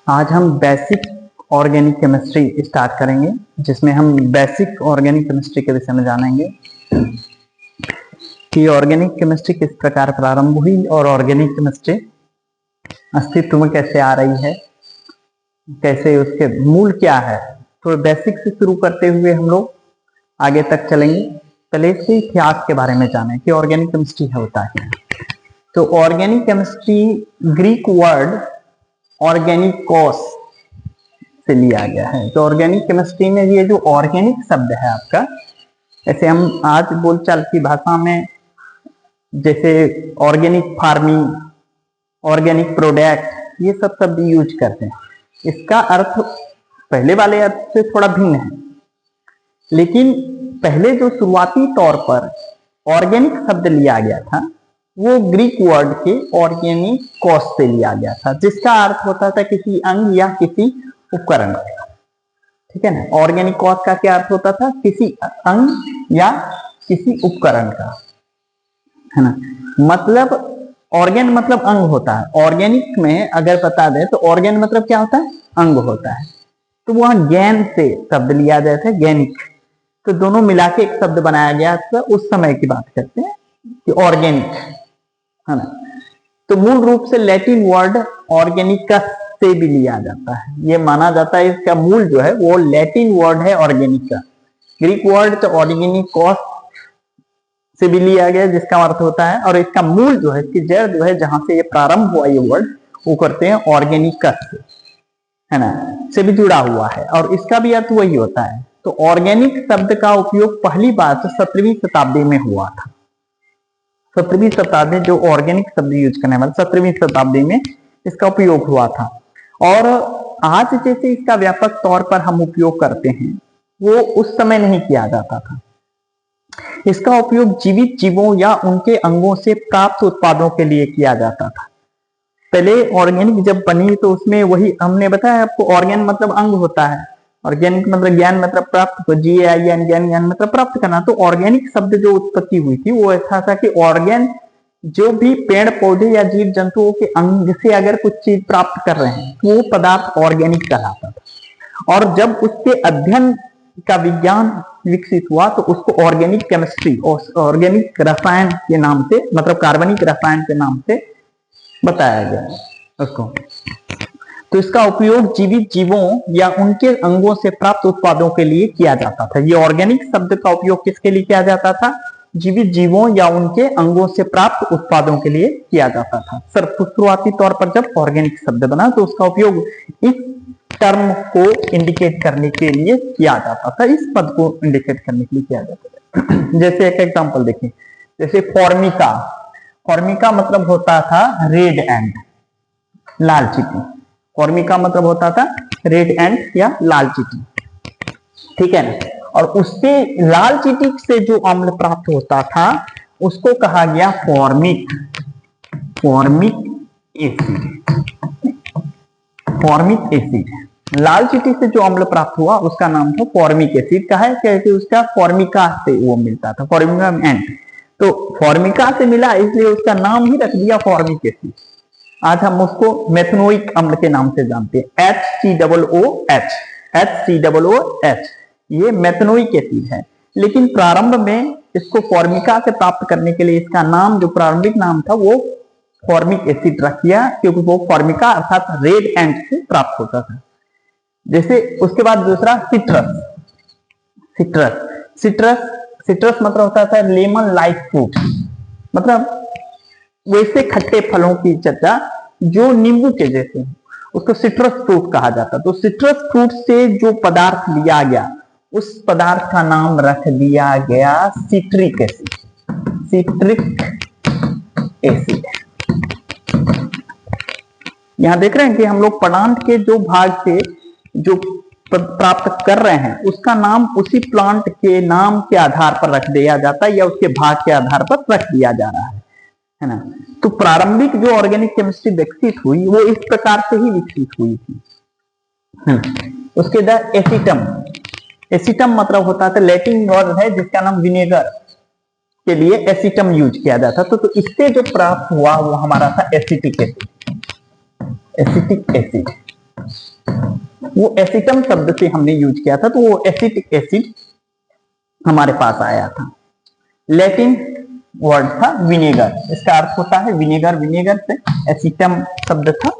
आज हम basic organic chemistry start करेंगे, जिसमें हम बेसिक ऑर्गेनिक केमिस्ट्री के विषय में जानेंगे कि ऑर्गेनिक केमिस्ट्री किस प्रकार प्रारंभ हुई और ऑर्गेनिक केमिस्ट्री अस्तित्व में कैसे आ रही है, कैसे उसके मूल क्या है। तो बेसिक से शुरू करते हुए हम लोग आगे तक चलेंगे। पहले इसके इतिहास के बारे में जानें कि ऑर्गेनिक केमिस्ट्री होता है। तो ऑर्गेनिक केमिस्ट्री ग्रीक वर्ड ऑर्गेनिकोस से लिया गया है। तो ऑर्गेनिक केमिस्ट्री में ये जो ऑर्गेनिक शब्द है आपका, ऐसे हम आज बोलचाल की भाषा में जैसे ऑर्गेनिक फार्मिंग, ऑर्गेनिक प्रोडक्ट, ये सब शब्द यूज करते हैं। इसका अर्थ पहले वाले अर्थ से थोड़ा भिन्न है, लेकिन पहले जो शुरुआती तौर पर ऑर्गेनिक शब्द लिया गया था वो ग्रीक वर्ड के ऑर्गेनिक कॉस से लिया गया था, जिसका अर्थ होता था किसी अंग या किसी उपकरण का। ठीक है ना। ऑर्गेनिक कॉस का क्या अर्थ होता था? किसी अंग या किसी उपकरण का, है ना। मतलब ऑर्गेन मतलब अंग होता है। ऑर्गेनिक में अगर बता दें तो ऑर्गेन मतलब क्या होता है? अंग होता है। तो वहां गैन से शब्द लिया गया था, गैनिक। तो दोनों मिला के एक शब्द बनाया गया था। उस समय की बात करते हैं कि ऑर्गेनिक, है ना। तो मूल रूप से लैटिन वर्ड ऑर्गेनिकस से भी लिया जाता है। ये माना जाता है इसका मूल जो है वो लैटिन वर्ड है ऑर्गेनिका। ग्रीक वर्ड तो ऑर्गेनिकोस से भी लिया गया, जिसका अर्थ होता है, और इसका मूल जो है, इसकी जड़ जो है, जहां से ये प्रारंभ हुआ ये वर्ड, वो करते हैं ऑर्गेनिकस से, है ना, से भी जुड़ा हुआ है, और इसका भी अर्थ वही होता है। तो ऑर्गेनिक शब्द का उपयोग पहली बार 17वीं शताब्दी में हुआ था। 17वीं शताब्दी जो ऑर्गेनिक शब्द यूज करने वाले 17वीं शताब्दी में इसका उपयोग हुआ था। और आज जैसे इसका व्यापक तौर पर हम उपयोग करते हैं वो उस समय नहीं किया जाता था। इसका उपयोग जीवित जीवों या उनके अंगों से प्राप्त उत्पादों के लिए किया जाता था। पहले ऑर्गेनिक जब बनी तो उसमें वही हमने बताया आपको, ऑर्गेन मतलब अंग होता है, ऑर्गेनिक मतलब ज्ञान मतलब प्राप्त, तो GAIN ज्ञान मतलब प्राप्त करना। तो ऑर्गेनिक शब्द जो उत्पत्ति हुई थी वो ऐसा था कि ऑर्गेन जो भी पेड़ पौधे या जीव जंतुओं के अंग से अगर कुछ चीज प्राप्त कर रहे हैं तो वो पदार्थ ऑर्गेनिक कहलाता था। और जब उसके अध्ययन का विज्ञान विकसित हुआ तो उसको ऑर्गेनिक केमिस्ट्री और ऑर्गेनिक रसायन के नाम से, मतलब कार्बनिक रसायन के नाम से बताया गया उसको। तो इसका उपयोग जीवित जीवों या उनके अंगों से प्राप्त उत्पादों के लिए किया जाता था। ये ऑर्गेनिक शब्द का उपयोग किसके लिए किया जाता था? जीवित जीवों या उनके अंगों से प्राप्त उत्पादों के लिए किया जाता था। शुरुआती तौर पर जब ऑर्गेनिक शब्द बना तो उसका उपयोग इस टर्म को इंडिकेट करने के लिए किया जाता था, इस पद को इंडिकेट करने के लिए किया जाता था। जैसे एक एग्जांपल देखें, जैसे फॉर्मिका। फॉर्मिका मतलब होता था रेड एंट, लाल चींटी। फॉर्मिका मतलब होता था रेड एंट या लाल चींटी, ठीक है ना। और उससे लाल चींटी से जो अम्ल प्राप्त होता था उसको कहा गया फॉर्मिक एसिड। फॉर्मिक एसिड, लाल चींटी से जो अम्ल प्राप्त हुआ उसका नाम था फॉर्मिक एसिड। कहा है क्योंकि उसका फॉर्मिका से वो मिलता था, फॉर्मिका एंट, तो फॉर्मिका से मिला इसलिए उसका नाम ही रख दिया फॉर्मिक एसिड। आज हम उसको मेथनोइक अम्ल के नाम से जानते हैं, HCOOH, ये मेथनोइक एसिड है। लेकिन प्रारंभ में इसको फॉर्मिका से प्राप्त करने के लिए इसका नाम, जो प्रारंभिक नाम था, वो फॉर्मिक एसिड रख दिया, क्योंकि वो फॉर्मिका अर्थात रेड एंट से प्राप्त होता था। जैसे उसके बाद दूसरा सिट्रस मतलब होता था लेमन लाइक फ्रूट, मतलब वैसे खट्टे फलों की चर्चा जो नींबू के जैसे हैं, उसको सिट्रस फ्रूट कहा जाता। तो सिट्रस फ्रूट से जो पदार्थ लिया गया उस पदार्थ का नाम रख दिया गया सिट्रिक एसिड। यहां देख रहे हैं कि हम लोग प्लांट के जो भाग से जो प्राप्त कर रहे हैं उसका नाम उसी प्लांट के नाम के आधार पर रख दिया जाता है या उसके भाग के आधार पर रख दिया जा रहा है ना। तो प्रारंभिक जो ऑर्गेनिक केमिस्ट्री विकसित हुई वो इस प्रकार से ही विकसित हुई थी, है ना। उसके बाद एसिटम मतलब होता था, लैटिन वर्ड है जिसका नाम विनेगर के लिए एसिटम यूज किया जाता। तो इससे जो प्राप्त हुआ वो हमारा था एसिटिक एसिड। वो एसिटम शब्द से हमने यूज किया था, तो वो एसिटिक एसिड हमारे पास आया था। लैटिन वर्ड था विनेगर, इसका अर्थ होता है विनेगर, विनेगर से एसिटम शब्द था,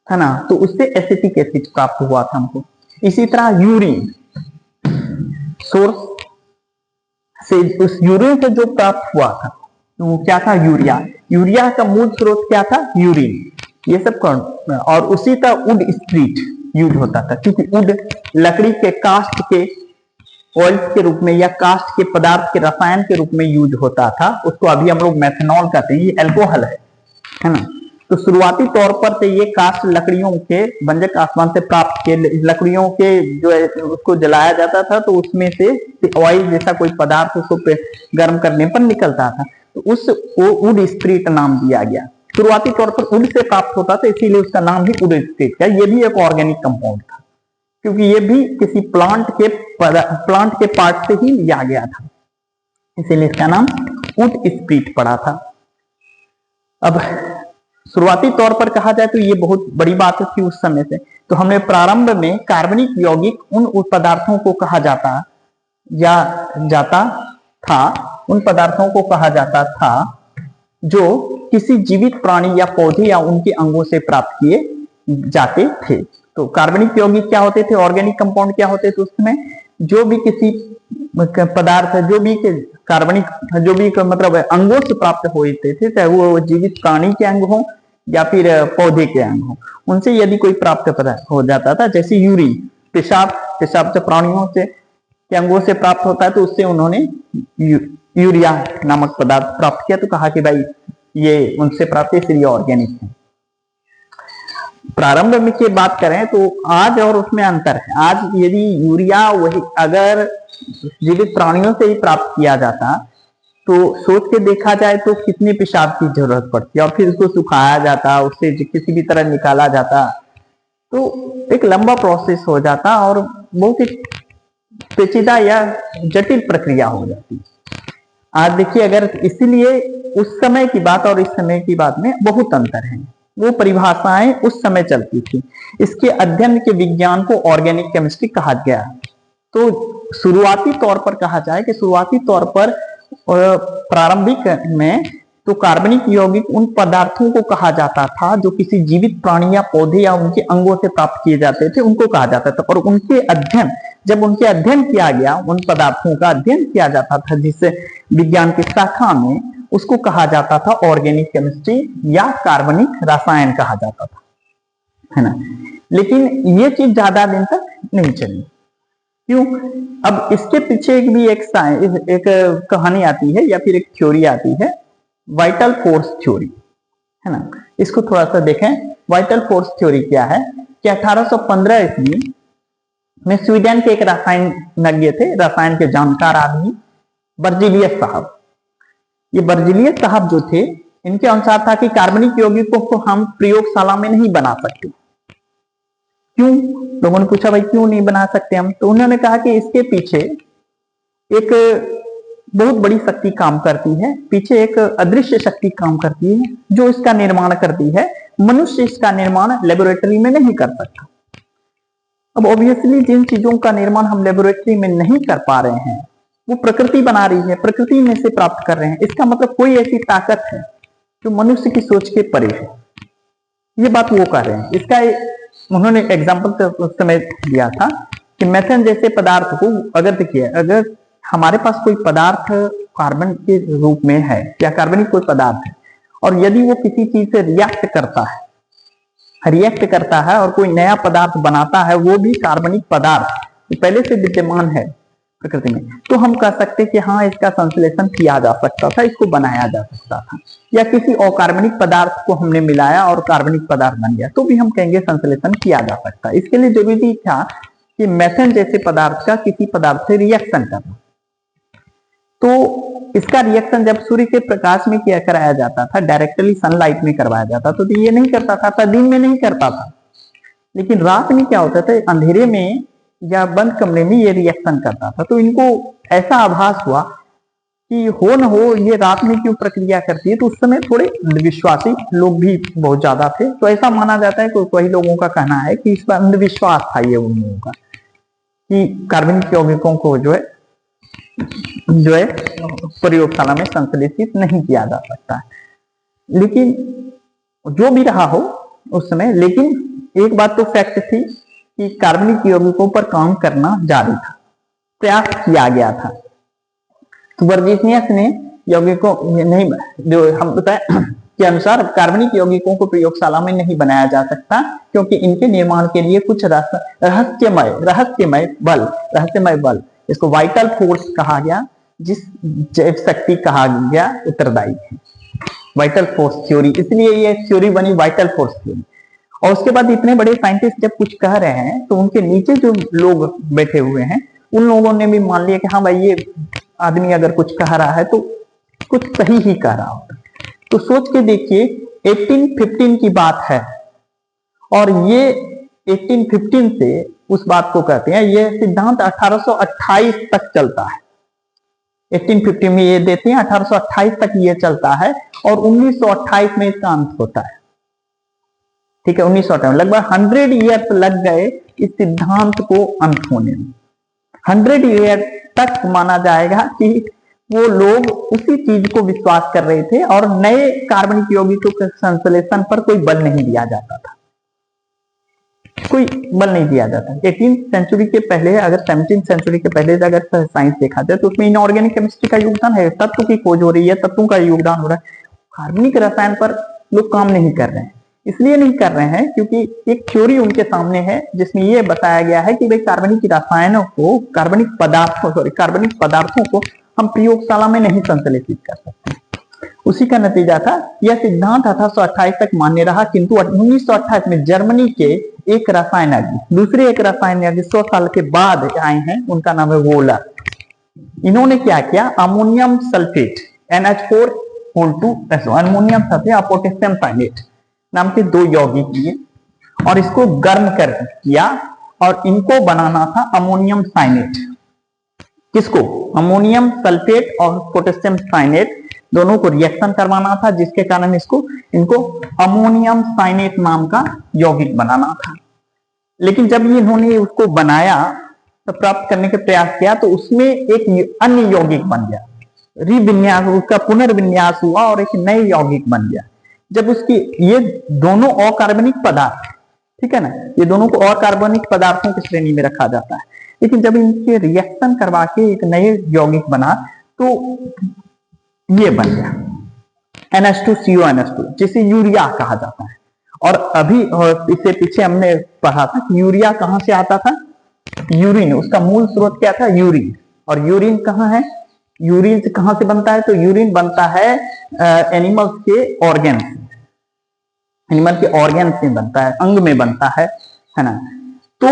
है ना, तो उससे एसिटिक एसिड प्राप्त हुआ था हमको। इसी तरह यूरिन सोर्स से, उस यूरिन से जो प्राप्त हुआ था तो वो क्या था, यूरिया। यूरिया का मूल स्रोत क्या था, यूरिन। ये सब कौन, और उसी का वुड स्प्रिट यूज होता था, क्योंकि वुड लकड़ी के कास्ट के ऑयल के रूप में या कास्ट के पदार्थ के रसायन के रूप में यूज होता था। उसको अभी हम लोग मेथनॉल कहते हैं, ये अल्कोहल है ना। तो शुरुआती तौर पर से ये कास्ट लकड़ियों के, बंजक आसमान से प्राप्त के लकड़ियों के जो है उसको जलाया जाता था, तो उसमें से ऑयल जैसा कोई पदार्थ उसको गर्म करने पर निकलता था, तो उसको वुड स्प्रिट नाम दिया गया। शुरुआती तौर पर वुड से प्राप्त होता था, इसीलिए उसका नाम भी वुड स्प्रिट है। ये भी एक ऑर्गेनिक कंपाउंड था, क्योंकि ये भी किसी प्लांट के पार्ट से ही लिया गया था, इसीलिए इसका नाम वुड स्प्रिट पड़ा था। अब शुरुआती तौर पर कहा जाए तो ये बहुत बड़ी बात थी उस समय से। तो हमने प्रारंभ में कार्बनिक यौगिक उन पदार्थों को कहा जाता था, उन पदार्थों को कहा जाता था जो किसी जीवित प्राणी या पौधे या उनके अंगों से प्राप्त किए जाते थे। तो कार्बनिक यौगिक क्या होते थे, ऑर्गेनिक कंपाउंड क्या होते थे उसमें, जो भी किसी पदार्थ, जो भी कार्बनिक, जो भी मतलब अंगों से प्राप्त होते थे, चाहे वो जीवित प्राणी के अंग हो या फिर पौधे के अंग हो, उनसे यदि कोई प्राप्त पदार्थ हो जाता था, जैसे यूरिन, पेशाब से प्राणियों से के अंगों से प्राप्त होता है, तो उससे उन्होंने यूरिया नामक पदार्थ प्राप्त किया, तो कहा कि भाई ये उनसे प्राप्त है, इसलिए ऑर्गेनिक है। प्रारंभ में की बात करें तो आज और उसमें अंतर है। आज यदि यूरिया वही अगर जीवित प्राणियों से ही प्राप्त किया जाता, तो सोच के देखा जाए तो कितने पेशाब की जरूरत पड़ती है, और फिर उसको सुखाया जाता, उससे किसी भी तरह निकाला जाता, तो एक लंबा प्रोसेस हो जाता और बहुत ही पेचीदा या जटिल प्रक्रिया हो जाती। आज देखिए, अगर इसीलिए उस समय की बात और इस समय की बात में बहुत अंतर है। वो परिभाषाएं उस समय चलती थी, इसके अध्ययन के विज्ञान को ऑर्गेनिक केमिस्ट्री कहा गया। तो शुरुआती तौर पर कहा जाए कि शुरुआती तौर पर प्रारंभिक में तो कार्बनिक यौगिक उन पदार्थों को कहा जाता था जो किसी जीवित प्राणी या पौधे या उनके अंगों से प्राप्त किए जाते थे, उनको कहा जाता था। और उनके अध्ययन, जब उनके अध्ययन किया गया, उन पदार्थों का अध्ययन किया जाता था जिससे विज्ञान की शाखा में, उसको कहा जाता था ऑर्गेनिक केमिस्ट्री या कार्बनिक रसायन कहा जाता था, है ना। लेकिन ये चीज ज्यादा दिन तक नहीं चली। क्यों? अब इसके पीछे एक कहानी आती है या फिर एक थ्योरी आती है, वाइटल फोर्स थ्योरी, है ना। इसको थोड़ा सा देखें। वाइटल फोर्स थ्योरी क्या है कि 1815 ईस्वी में स्वीडन के एक रसायनज्ञ थे, रसायन के जानकार आदमी बर्जीलियस साहब। ये बर्जीलियस साहब जो थे, इनके अनुसार था कि कार्बनिक यौगिकों को हम प्रयोगशाला में नहीं बना सकते। क्यों? लोगों ने पूछा भाई क्यों नहीं बना सकते हम, तो उन्होंने कहा कि इसके पीछे एक बहुत बड़ी शक्ति काम करती है, पीछे एक अदृश्य शक्ति काम करती है जो इसका निर्माण करती है। मनुष्य इसका निर्माण लेबोरेटरी में नहीं कर सकता। अब ऑब्वियसली जिन चीजों का निर्माण हम लेबोरेटरी में नहीं कर पा रहे हैं, वो प्रकृति बना रही है, प्रकृति में से प्राप्त कर रहे हैं। इसका मतलब कोई ऐसी ताकत है जो मनुष्य की सोच के परे है, ये बात वो कर रहे हैं। इसका उन्होंने एग्जाम्पल उस समय दिया था कि मेथेन जैसे पदार्थ को, अगर देखिए, अगर हमारे पास कोई पदार्थ कार्बन के रूप में है या कार्बनिक कोई पदार्थ है, और यदि वो किसी चीज से रिएक्ट करता है और कोई नया पदार्थ बनाता है, वो भी कार्बनिक पदार्थ पहले से विद्यमान है प्रकृति में, तो हम कह सकते हैं कि हाँ, इसका संश्लेषण किया जा सकता था, इसको बनाया जा सकता था। या किसी अकार्बनिक पदार्थ को हमने मिलाया और कार्बनिक पदार्थ बन गया, तो भी हम कहेंगे संश्लेषण किया जा सकता है। इसके लिए जरूरी था कि मेथेन जैसे पदार्थ का किसी पदार्थ से रिएक्शन करना। तो इसका रिएक्शन जब सूर्य के प्रकाश में किया कराया जाता था, डायरेक्टली सनलाइट में करवाया जाता, तो ये नहीं करता था, दिन में नहीं करता था। लेकिन रात में क्या होता था, अंधेरे में या बंद कमरे में ये रिएक्शन करता था। तो इनको ऐसा आभास हुआ कि हो न हो ये रात में क्यों प्रक्रिया करती है, तो उस समय थोड़े अंधविश्वासी लोग भी बहुत ज्यादा थे। तो ऐसा माना जाता है, कई लोगों का कहना है कि इस पर अंधविश्वास था ये उन लोगों का, कि कार्बनिक यौगिकों को जो है प्रयोगशाला में संश्लेषित नहीं किया जा सकता है। लेकिन जो भी रहा हो उस समय, लेकिन एक बात तो फैक्ट थी कि कार्बनिक यौगिकों पर काम करना जारी था, प्रयास किया गया था। तो वर्जीनियस ने यौगिकों नहीं, जो हम बताए के अनुसार कार्बनिक यौगिकों को प्रयोगशाला में नहीं बनाया जा सकता, क्योंकि इनके निर्माण के लिए कुछ रहस्यमय बल, इसको वाइटल फोर्स कहा गया, जिस जैव शक्ति कहा गया उत्तरदायी है, वाइटल फोर्स थ्योरी, इसलिए ये थ्योरी बनी वाइटल फोर्स थ्योरी। और उसके बाद इतने बड़े साइंटिस्ट जब कुछ कह रहे हैं तो उनके नीचे जो लोग बैठे हुए हैं उन लोगों ने भी मान लिया कि हाँ भाई, ये आदमी अगर कुछ कह रहा है तो कुछ सही ही कह रहा होगा। तो सोच के देखिए 1815 की बात है, और ये 1815 से उस बात को कहते हैं, ये सिद्धांत 1828 तक चलता है। 1850 में ये देते हैं, 1828 तक ये चलता है, और 1928 में इसका अंत होता है। ठीक है, 1928 लगभग 100 ईयर्स लग गए इस सिद्धांत को अंत होने में। 100 ईयर तक माना जाएगा कि वो लोग उसी चीज को विश्वास कर रहे थे, और नए कार्बनिक यौगिकों के संश्लेषण पर कोई बल नहीं दिया जाता था, कोई बल नहीं दिया जाता। 18th सेंचुरी के पहले, अगर 17th सेंचुरी के पहले अगर साइंस देखा जाए तो उसमें इनऑर्गेनिक केमिस्ट्री का योगदान है, तत्व की खोज हो रही है, तत्वों का योगदान हो रहा है। कार्बनिक रसायन पर लोग काम नहीं कर रहे हैं, इसलिए नहीं कर रहे हैं क्योंकि एक थ्योरी उनके सामने है जिसमें यह बताया गया है कि भाई कार्बनिक रसायनों को, कार्बनिक पदार्थों को हम प्रयोगशाला में नहीं संश्लेषित कर सकते। उसी का नतीजा था यह सिद्धांत 1828 तक मान्य रहा, किंतु 1928 में जर्मनी के एक रसायनज्ञ, दूसरे एक रसायनज्ञ 100 साल के बाद आए हैं, उनका नाम है वोलर। इन्होंने क्या किया, ammonium sulphate NH4 ammonium sulphate और पोटेशियम साइनेट नाम के दो यौगिक लिए, और इसको गर्म कर किया, और इनको बनाना था अमोनियम साइनेट। किसको, अमोनियम सल्फेट और पोटेशियम साइनेट दोनों को रिएक्शन करवाना था, जिसके कारण इनको अमोनियम साइनेट नाम का यौगिक बनाना था। लेकिन जब इन्होंने उसको बनाया, तो प्राप्त करने के प्रयास किया, तो उसमें एक अन्य यौगिक बन गया, रिविन्यास, उसका पुनर्विन्यास हुआ और एक नए यौगिक बन गया। जब उसकी, ये दोनों अकार्बनिक पदार्थ, ठीक है ना, ये दोनों को अकार्बनिक पदार्थों की श्रेणी में रखा जाता है, लेकिन जब इनके रिएक्शन करवा के एक नए यौगिक बना तो ये बन गया NH2CO NH2, जिसे यूरिया कहा जाता है। और अभी इससे पीछे हमने पढ़ा था कि यूरिया कहां से आता था, यूरिन, उसका मूल स्रोत क्या था, यूरिन। और यूरिन कहां है, यूरिन से कहां से बनता है, तो यूरिन बनता है एनिमल के ऑर्गन, एनिमल के ऑर्गन से बनता है, अंग में बनता है ना। तो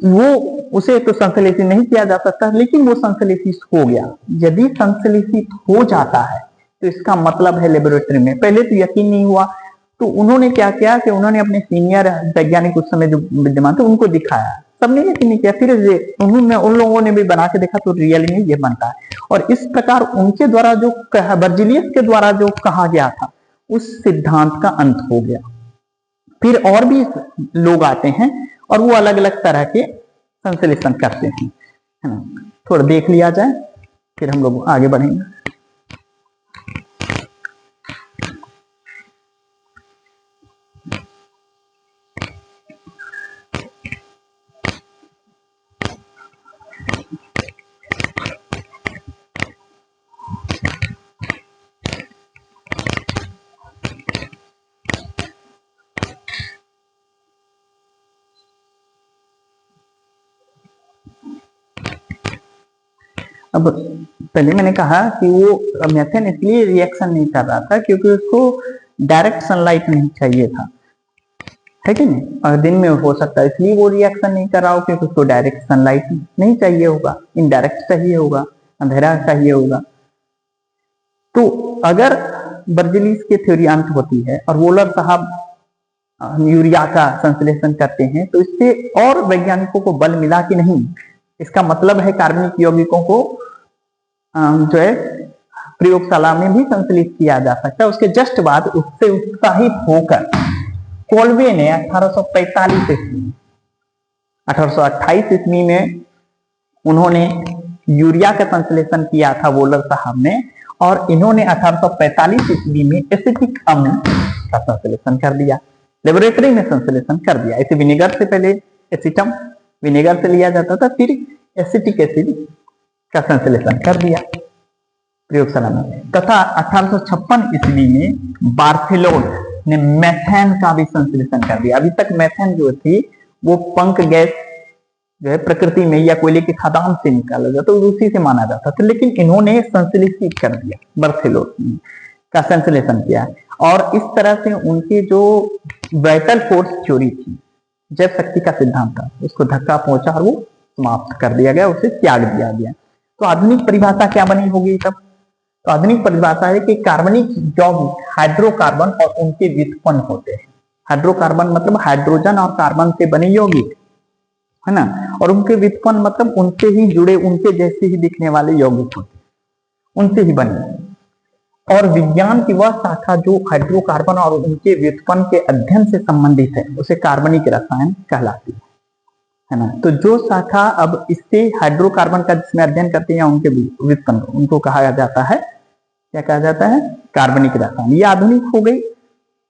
वो उसे तो संश्लेषित नहीं किया जा सकता, लेकिन वो संश्लेषित हो गया। यदि संश्लेषित हो जाता है तो इसका मतलब है लेबोरेटरी में, पहले तो यकीन नहीं हुआ, तो उन्होंने क्या किया कि उन्होंने अपने सीनियर वैज्ञानिक उस समय जो विद्यमान थे उनको दिखाया, सबने यकीन नहीं किया, फिर उन लोगों ने भी बना के देखा तो रियली में ये बनता है। और इस प्रकार उनके द्वारा जो बर्जीलियस के द्वारा जो कहा गया था उस सिद्धांत का अंत हो गया। फिर और भी लोग आते हैं और वो अलग अलग तरह के संश्लेषण करते हैं, है ना। थोड़ा देख लिया जाए, फिर हम लोग आगे बढ़ेंगे। अब पहले मैंने कहा कि वो मेथेन इसलिए रिएक्शन नहीं कर रहा था क्योंकि उसको डायरेक्ट सनलाइट नहीं चाहिए था, है कि नहीं। और दिन में हो सकता है इसलिए वो रिएक्शन नहीं कर रहा हो क्योंकि उसको डायरेक्ट सनलाइट नहीं चाहिए होगा, इनडायरेक्ट चाहिए होगा, अंधेरा चाहिए होगा। तो अगर बर्जीलियस की थ्योरी अंत होती है और वोलर साहब यूरिया का संश्लेषण करते हैं, तो इससे और वैज्ञानिकों को बल मिला कि नहीं, इसका मतलब है कार्बनिक यौगिकों को जो है प्रयोगशाला में भी संश्लेषित किया जा सकता है। उसके जस्ट बाद उससे उत्साहित होकर कोल्बे ने 1845 ईस्वी, 1828 ईस्वी में उन्होंने यूरिया का संश्लेषण किया था वोलर साहब ने, और इन्होंने 1845 ईस्वी में एसिटिक अम्ल का संश्लेषण कर दिया, लेबोरेटरी में संश्लेषण कर दिया। इसे विनेगर से पहले एसिटम विनेगर से लिया जाता था, फिर एसिटिक एसिड का संश्लेषण कर दिया प्रयोगशाला में। तथा 1856 ईस्वी में बार्थेलोट ने मेथेन का भी संश्लेषण कर दिया। अभी तक मेथेन जो थी वो पंख गैस जो है प्रकृति में या कोयले की खदान से निकाला जाता, तो उसी से माना जाता था, लेकिन इन्होंने संश्लेषित कर दिया, बार्थेलोट का संश्लेषण किया। और इस तरह से उनकी जो वाइटल फोर्स थ्योरी थी, जैव शक्ति का सिद्धांत था, उसको धक्का पहुंचा और वो समाप्त कर दिया गया, उसे त्याग दिया गया। तो आधुनिक परिभाषा क्या बनी होगी तब? तो आधुनिक परिभाषा है कि कार्बनिक यौगिक हाइड्रोकार्बन और उनके व्युत्पन्न होते हैं। हाइड्रोकार्बन मतलब हाइड्रोजन और कार्बन से बने यौगिक, है ना, और उनके व्युत्पन्न मतलब उनसे ही जुड़े, उनके जैसे ही दिखने वाले यौगिक होते हैं, उनसे ही बने। और विज्ञान की वह शाखा जो हाइड्रोकार्बन और उनके व्युत्पन्न के अध्ययन से संबंधित है, उसे कार्बनिक रसायन कहलाती है ना। तो जो शाखा अब इससे हाइड्रोकार्बन का जिसमें अध्ययन करते हैं उनके व्युत्पन्न, उनको कहा जाता है, क्या कहा जाता है? कार्बनिक रसायन। ये आधुनिक हो गई।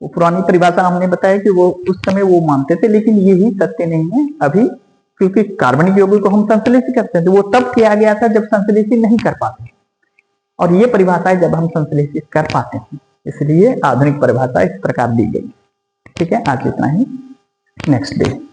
वो पुरानी परिभाषा हमने बताया कि वो उस समय वो मानते थे, लेकिन ये ही सत्य नहीं है अभी, क्योंकि कार्बनिक यौगिक को हम संश्लेषित करते हैं, तो वो तब किया गया था जब संश्लेषित नहीं कर पाते, और ये परिभाषा है जब हम संश्लेषित कर पाते हैं, इसलिए आधुनिक परिभाषा इस प्रकार दी गई। ठीक है, आज इतना ही, नेक्स्ट डे।